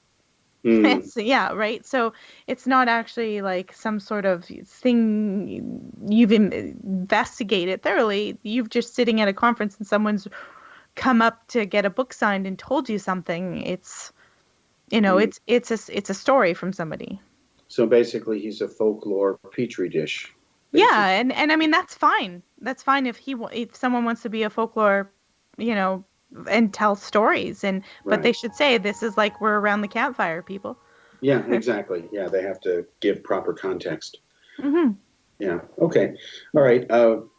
Yeah, right. So it's not actually like some sort of thing you've investigated thoroughly. You've just sitting at a conference and someone's come up to get a book signed and told you something. It's, it's a story from somebody. So basically, he's a folklore petri dish. Basically. Yeah, and that's fine. That's fine if someone wants to be a folklore, and tell stories, but they should say this is like we're around the campfire, people. Yeah, exactly. Yeah, they have to give proper context. Mm-hmm. Yeah. Okay. All right.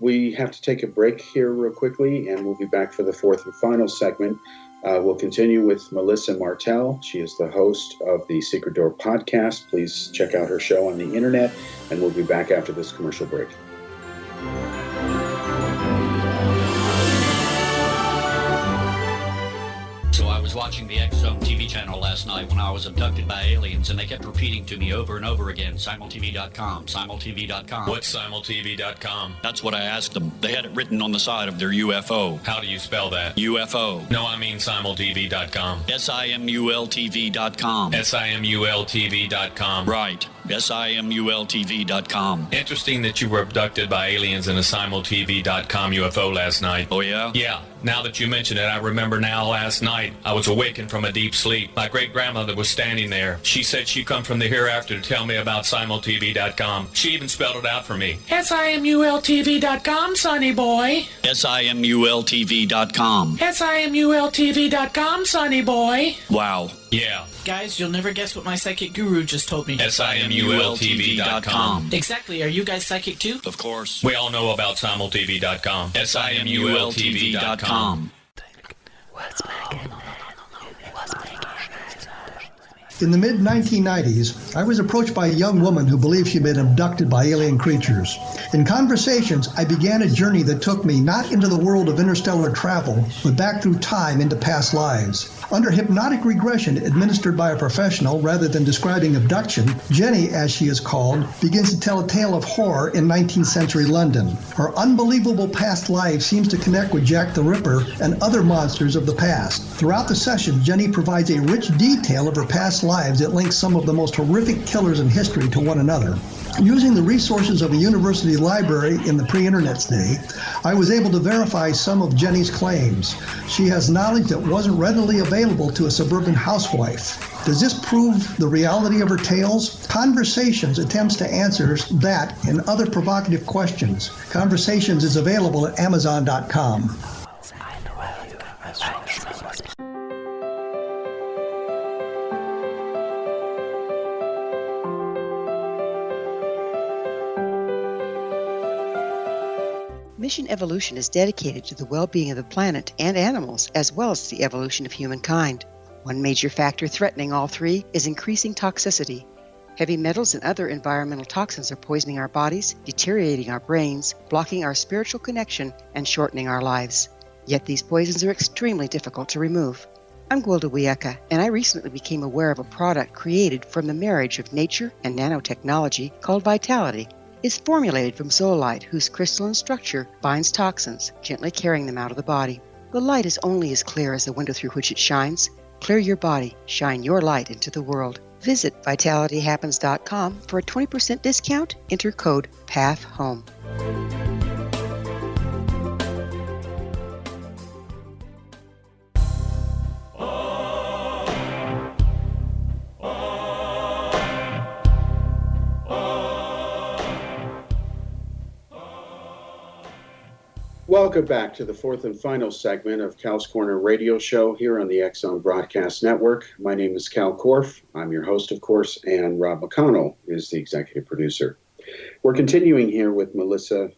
We have to take a break here real quickly, and we'll be back for the fourth and final segment. We'll continue with Melissa Martell. She is the host of the Secret Door podcast. Please check out her show on the internet, and we'll be back after this commercial break. So I was watching the X-Zone TV channel last night when I was abducted by aliens, and they kept repeating to me over and over again, simultv.com, simultv.com. What's simultv.com? That's what I asked them. They had it written on the side of their UFO. How do you spell that? UFO. No, I mean simultv.com. simultv.com. simultv.com. Right. simultv.com. Interesting that you were abducted by aliens in a simultv.com UFO last night. Oh, yeah? Yeah. Now that you mention it, I remember now last night I was awakened from a deep sleep. My great-grandmother was standing there. She said she come from the hereafter to tell me about simultv.com. She even spelled it out for me. simultv.com, sonny boy. simultv.com. simultv.com, sonny boy. Wow. Yeah. Guys, you'll never guess what my psychic guru just told me. simultv.com. Exactly. Are you guys psychic too? Of course. We all know about simultv.com. simultv.com. What's making? In the mid-1990s, I was approached by a young woman who believed she'd been abducted by alien creatures. In conversations, I began a journey that took me not into the world of interstellar travel, but back through time into past lives. Under hypnotic regression administered by a professional rather than describing abduction, Jenny, as she is called, begins to tell a tale of horror in 19th century London. Her unbelievable past life seems to connect with Jack the Ripper and other monsters of the past. Throughout the session, Jenny provides a rich detail of her past lives that links some of the most horrific killers in history to one another. Using the resources of a university library in the pre-internet's day, I was able to verify some of Jenny's claims. She has knowledge that wasn't readily available to a suburban housewife. Does this prove the reality of her tales? Conversations attempts to answer that and other provocative questions. Conversations is available at Amazon.com. Mission Evolution is dedicated to the well-being of the planet and animals, as well as the evolution of humankind. One major factor threatening all three is increasing toxicity. Heavy metals and other environmental toxins are poisoning our bodies, deteriorating our brains, blocking our spiritual connection, and shortening our lives. Yet these poisons are extremely difficult to remove. I'm Gwilda Wiyaka, and I recently became aware of a product created from the marriage of nature and nanotechnology called Vitality. It's formulated from zoolite, whose crystalline structure binds toxins, gently carrying them out of the body. The light is only as clear as the window through which it shines. Clear your body, shine your light into the world. Visit vitalityhappens.com for a 20% discount. Enter code PATHHOME. Welcome back to the fourth and final segment of Cal's Corner radio show here on the X-Zone Broadcast Network. My name is Kal Korff. I'm your host, of course, and Rob McConnell is the executive producer. We're continuing here with Melissa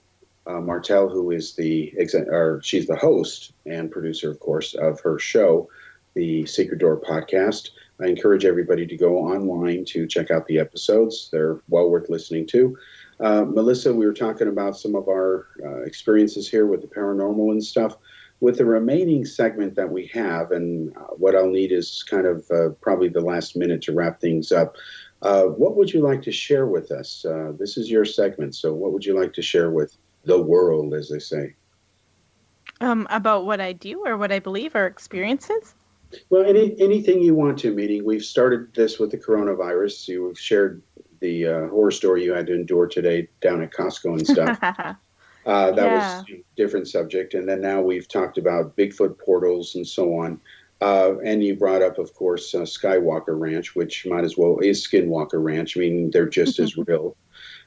Martell, who is she's the host and producer, of course, of her show, the Secret Door podcast. I encourage everybody to go online to check out the episodes. They're well worth listening to. Melissa, we were talking about some of our experiences here with the paranormal and stuff. With the remaining segment that we have, and what I'll need is kind of probably the last minute to wrap things up. What would you like to share with us? This is your segment, so what would you like to share with the world, as they say? About what I do or what I believe or experiences? Well, anything you want to, meaning we've started this with the coronavirus. You shared the horror story you had to endure today down at Costco and stuff. That was a different subject. And then now we've talked about Bigfoot portals and so on. And you brought up, of course, Skywalker Ranch, which might as well is Skinwalker Ranch. I mean, they're just as real.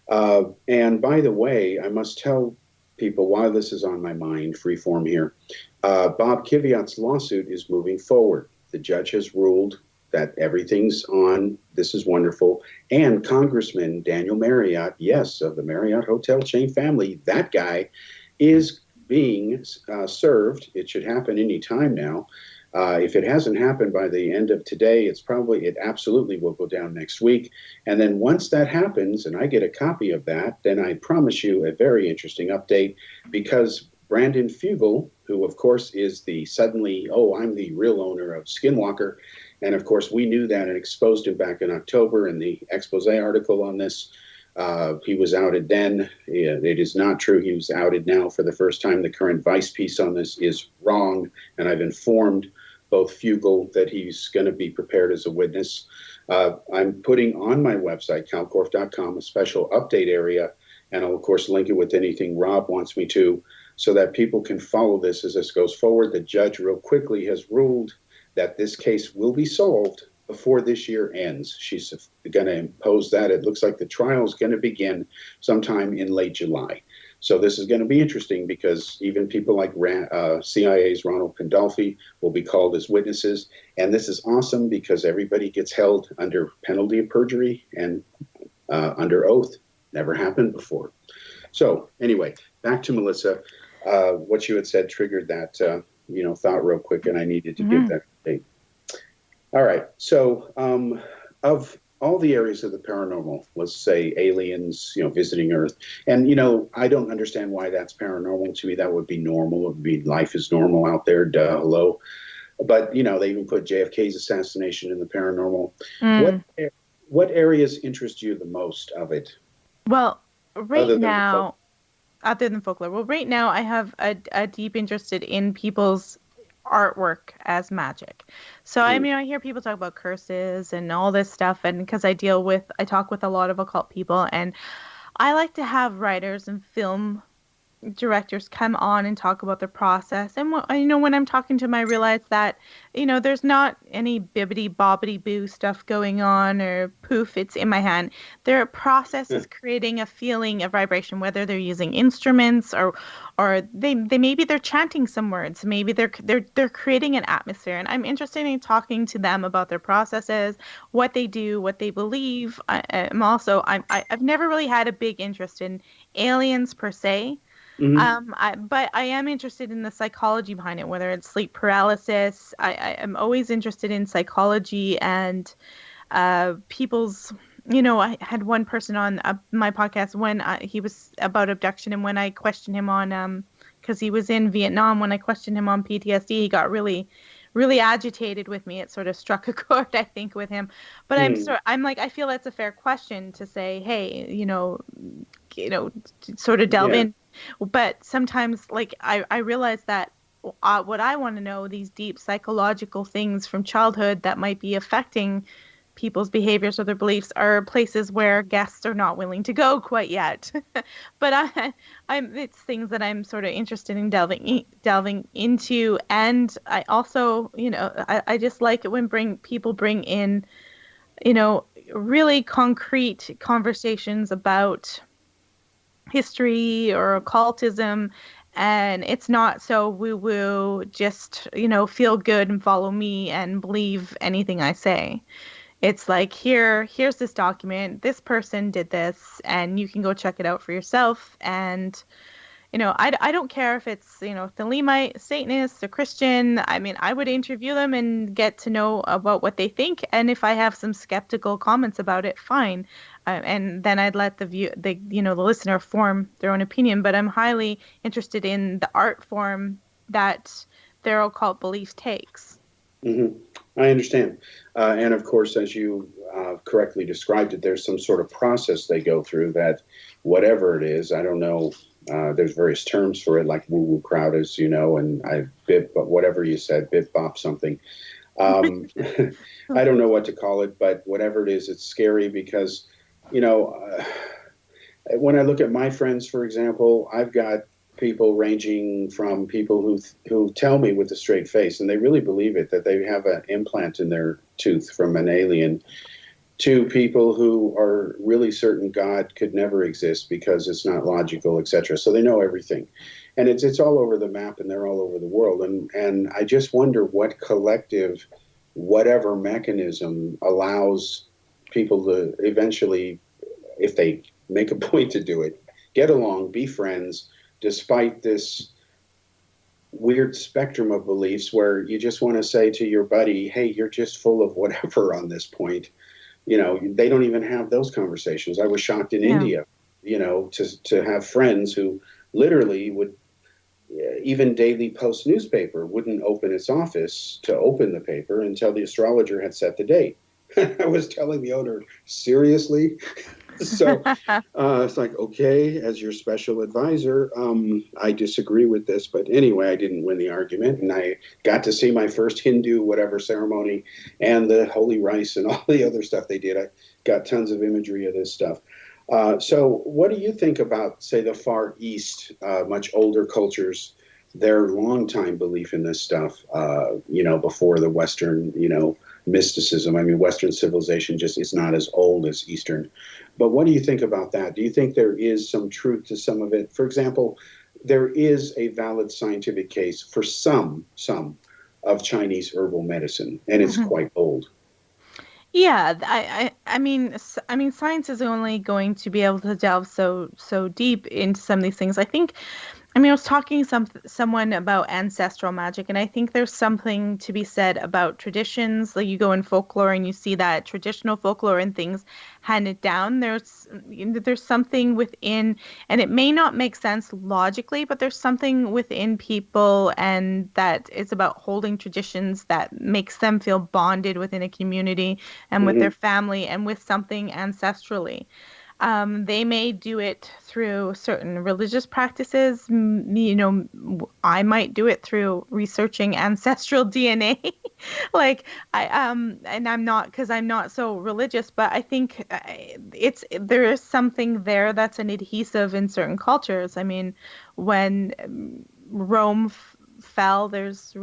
And by the way, I must tell people, while this is on my mind, freeform here, Bob Kiviat's lawsuit is moving forward. The judge has ruled that everything's on. This is wonderful. And Congressman Daniel Marriott, yes, of the Marriott hotel chain family, that guy is being served. It should happen any time now. If it hasn't happened by the end of today, it absolutely will go down next week. And then once that happens and I get a copy of that, then I promise you a very interesting update, because Brandon Fugel, who of course is I'm the real owner of Skinwalker. And of course we knew that and exposed him back in October in the expose article on this. He was outed then. It is not true. He was outed now for the first time. The current Vice piece on this is wrong. And I've informed both Fugel that he's going to be prepared as a witness. I'm putting on my website, kalkorff.com, a special update area. And I'll, of course, link it with anything Rob wants me to, so that people can follow this as this goes forward. The judge real quickly has ruled that this case will be solved before this year ends. She's going to impose that. It looks like the trial is going to begin sometime in late July. So this is going to be interesting, because even people like CIA's Ronald Pandolfi will be called as witnesses. And this is awesome because everybody gets held under penalty of perjury and under oath. Never happened before. So anyway, back to Melissa. What you had said triggered that thought real quick, and I needed to give that update. All right. So of all the areas of the paranormal, let's say aliens, visiting Earth, and I don't understand why that's paranormal. To me, that would be normal. It would be life is normal out there. Duh, hello. But they even put JFK's assassination in the paranormal. What areas interest you the most of it? Well, right now, other than folklore, right now I have a deep interest in people's artwork as magic. So I hear people talk about curses and all this stuff, and because I talk with a lot of occult people, and I like to have writers and film directors come on and talk about the process. And when I'm talking to them, I realize that there's not any bibbity bobbity boo stuff going on, or poof, it's in my hand. Their process is creating a feeling, a vibration, whether they're using instruments or they maybe they're chanting some words, maybe they're creating an atmosphere. And I'm interested in talking to them about their processes, what they do, what they believe. I've never really had a big interest in aliens per se. But I am interested in the psychology behind it, whether it's sleep paralysis. I am always interested in psychology and people's, I had one person on my podcast when he was about abduction, and when I questioned him on, because he was in Vietnam, when I questioned him on PTSD, he got really, really agitated with me. It sort of struck a chord, I think, with him. But I feel that's a fair question to say, hey, sort of delve in. But sometimes, I realize that what I want to know, these deep psychological things from childhood that might be affecting people's behaviors or their beliefs, are places where guests are not willing to go quite yet. But it's things that I'm sort of interested in delving into. And I also, I just like it when people bring in, really concrete conversations about history or occultism, and it's not so woo-woo, just feel good and follow me and believe anything I say. It's like, here's this document, this person did this, and you can go check it out for yourself. And I don't care if it's Thelemite, Satanist, or Christian. I would interview them and get to know about what they think, and if I have some skeptical comments about it, fine. And then I'd let the listener form their own opinion. But I'm highly interested in the art form that their occult belief takes. Mm-hmm. I understand. And of course, as you correctly described it, there's some sort of process they go through that, whatever it is, I don't know, there's various terms for it, like woo-woo crowd, as you know, and but whatever you said, bip bop something. I don't know what to call it, but whatever it is, it's scary because, when I look at my friends, for example, I've got people ranging from people who tell me with a straight face, and they really believe it, that they have an implant in their tooth from an alien, to people who are really certain God could never exist because it's not logical, etc. So they know everything. And it's all over the map, and they're all over the world. And I just wonder what collective, whatever mechanism allows people to eventually, if they make a point to do it, get along, be friends, despite this weird spectrum of beliefs where you just want to say to your buddy, hey, you're just full of whatever on this point. They don't even have those conversations. I was shocked in India, to have friends who literally would, even Daily Post newspaper wouldn't open its office to open the paper until the astrologer had set the date. I was telling the owner, seriously? So it's like, okay, as your special advisor, I disagree with this. But anyway, I didn't win the argument. And I got to see my first Hindu whatever ceremony and the holy rice and all the other stuff they did. I got tons of imagery of this stuff. So what do you think about, say, the Far East, much older cultures, their longtime belief in this stuff, before the Western, mysticism? I mean, Western civilization just is not as old as Eastern. But what do you think about that? Do you think there is some truth to some of it? For example, there is a valid scientific case for some of Chinese herbal medicine, and it's quite old. Yeah, I mean, science is only going to be able to delve so deep into some of these things. I was talking someone about ancestral magic, and I think there's something to be said about traditions. Like, you go in folklore and you see that traditional folklore and things handed down. There's something within, and it may not make sense logically, but there's something within people, and that is about holding traditions that makes them feel bonded within a community and with their family and with something ancestrally. They may do it through certain religious practices. I might do it through researching ancestral DNA. And I'm not, because I'm not so religious, but I think there is something there that's an adhesive in certain cultures. I mean, when Rome fell, there's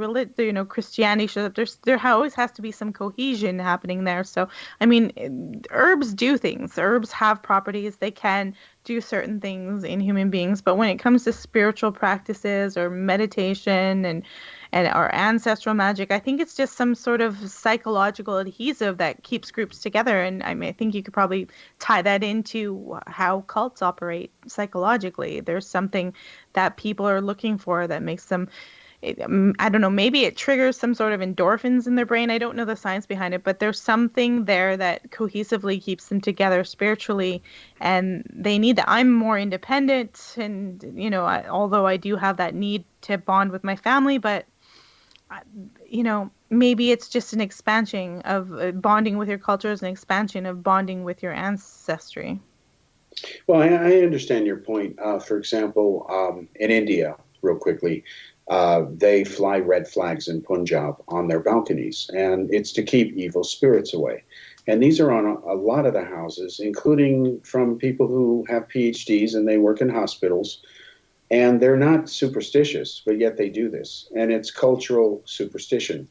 Christianity shows up. There always has to be some cohesion happening there. So I mean, herbs do things. Herbs have properties. They can do certain things in human beings. But when it comes to spiritual practices or meditation and our ancestral magic, I think it's just some sort of psychological adhesive that keeps groups together. And I think you could probably tie that into how cults operate psychologically. There's something that people are looking for that makes them, I don't know, maybe it triggers some sort of endorphins in their brain. I don't know the science behind it, but there's something there that cohesively keeps them together spiritually, and they need that. I'm more independent, and although I do have that need to bond with my family, but maybe it's just an expansion of bonding with your culture, is an expansion of bonding with your ancestry. Well, I understand your point. For example, in India, real quickly, they fly red flags in Punjab on their balconies, and it's to keep evil spirits away. And these are on a lot of the houses, including from people who have PhDs and they work in hospitals. And they're not superstitious, but yet they do this. And it's cultural superstition.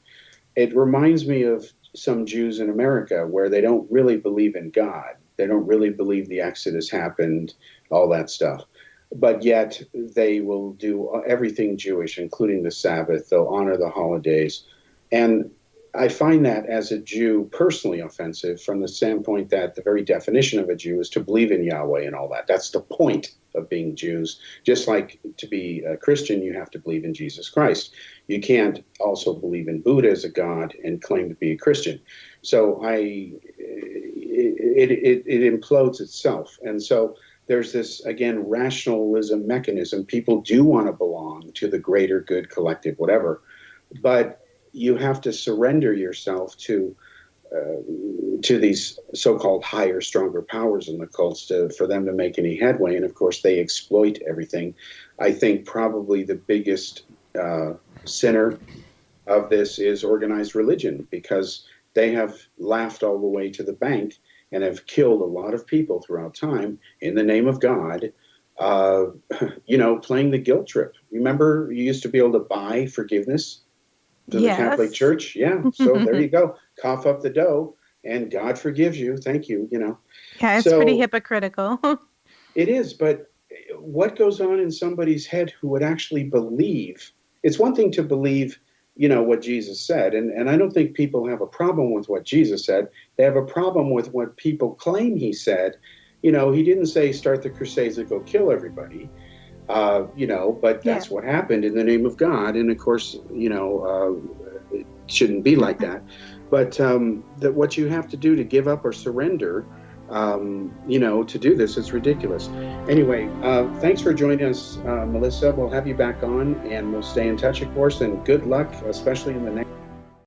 It reminds me of some Jews in America where they don't really believe in God. They don't really believe the Exodus happened, all that stuff. But yet they will do everything Jewish, including the Sabbath. They'll honor the holidays. And I find that as a Jew personally offensive from the standpoint that the very definition of a Jew is to believe in Yahweh and all that. That's the point of being Jews. Just like to be a Christian, you have to believe in Jesus Christ. You can't also believe in Buddha as a god and claim to be a Christian. So it implodes itself. And so there's this, again, rationalism mechanism. People do want to belong to the greater good collective, whatever. But you have to surrender yourself to these so-called higher, stronger powers in the cults for them to make any headway. And of course, they exploit everything. I think probably the biggest sinner of this is organized religion, because they have laughed all the way to the bank and have killed a lot of people throughout time in the name of God, playing the guilt trip. Remember, you used to be able to buy forgiveness to the Catholic Church? Yeah, so there you go. Cough up the dough, and God forgives you. Thank you, Yeah, it's pretty hypocritical. It is, but what goes on in somebody's head who would actually believe? It's one thing to believe, what Jesus said, and I don't think people have a problem with what Jesus said. They have a problem with what people claim he said. He didn't say start the Crusades and go kill everybody. But that's what happened in the name of God. And of course, it shouldn't be like that. But that what you have to do to give up or surrender, to do this, it's ridiculous. Anyway, thanks for joining us, Melissa. We'll have you back on, and we'll stay in touch, of course, and good luck, especially in the next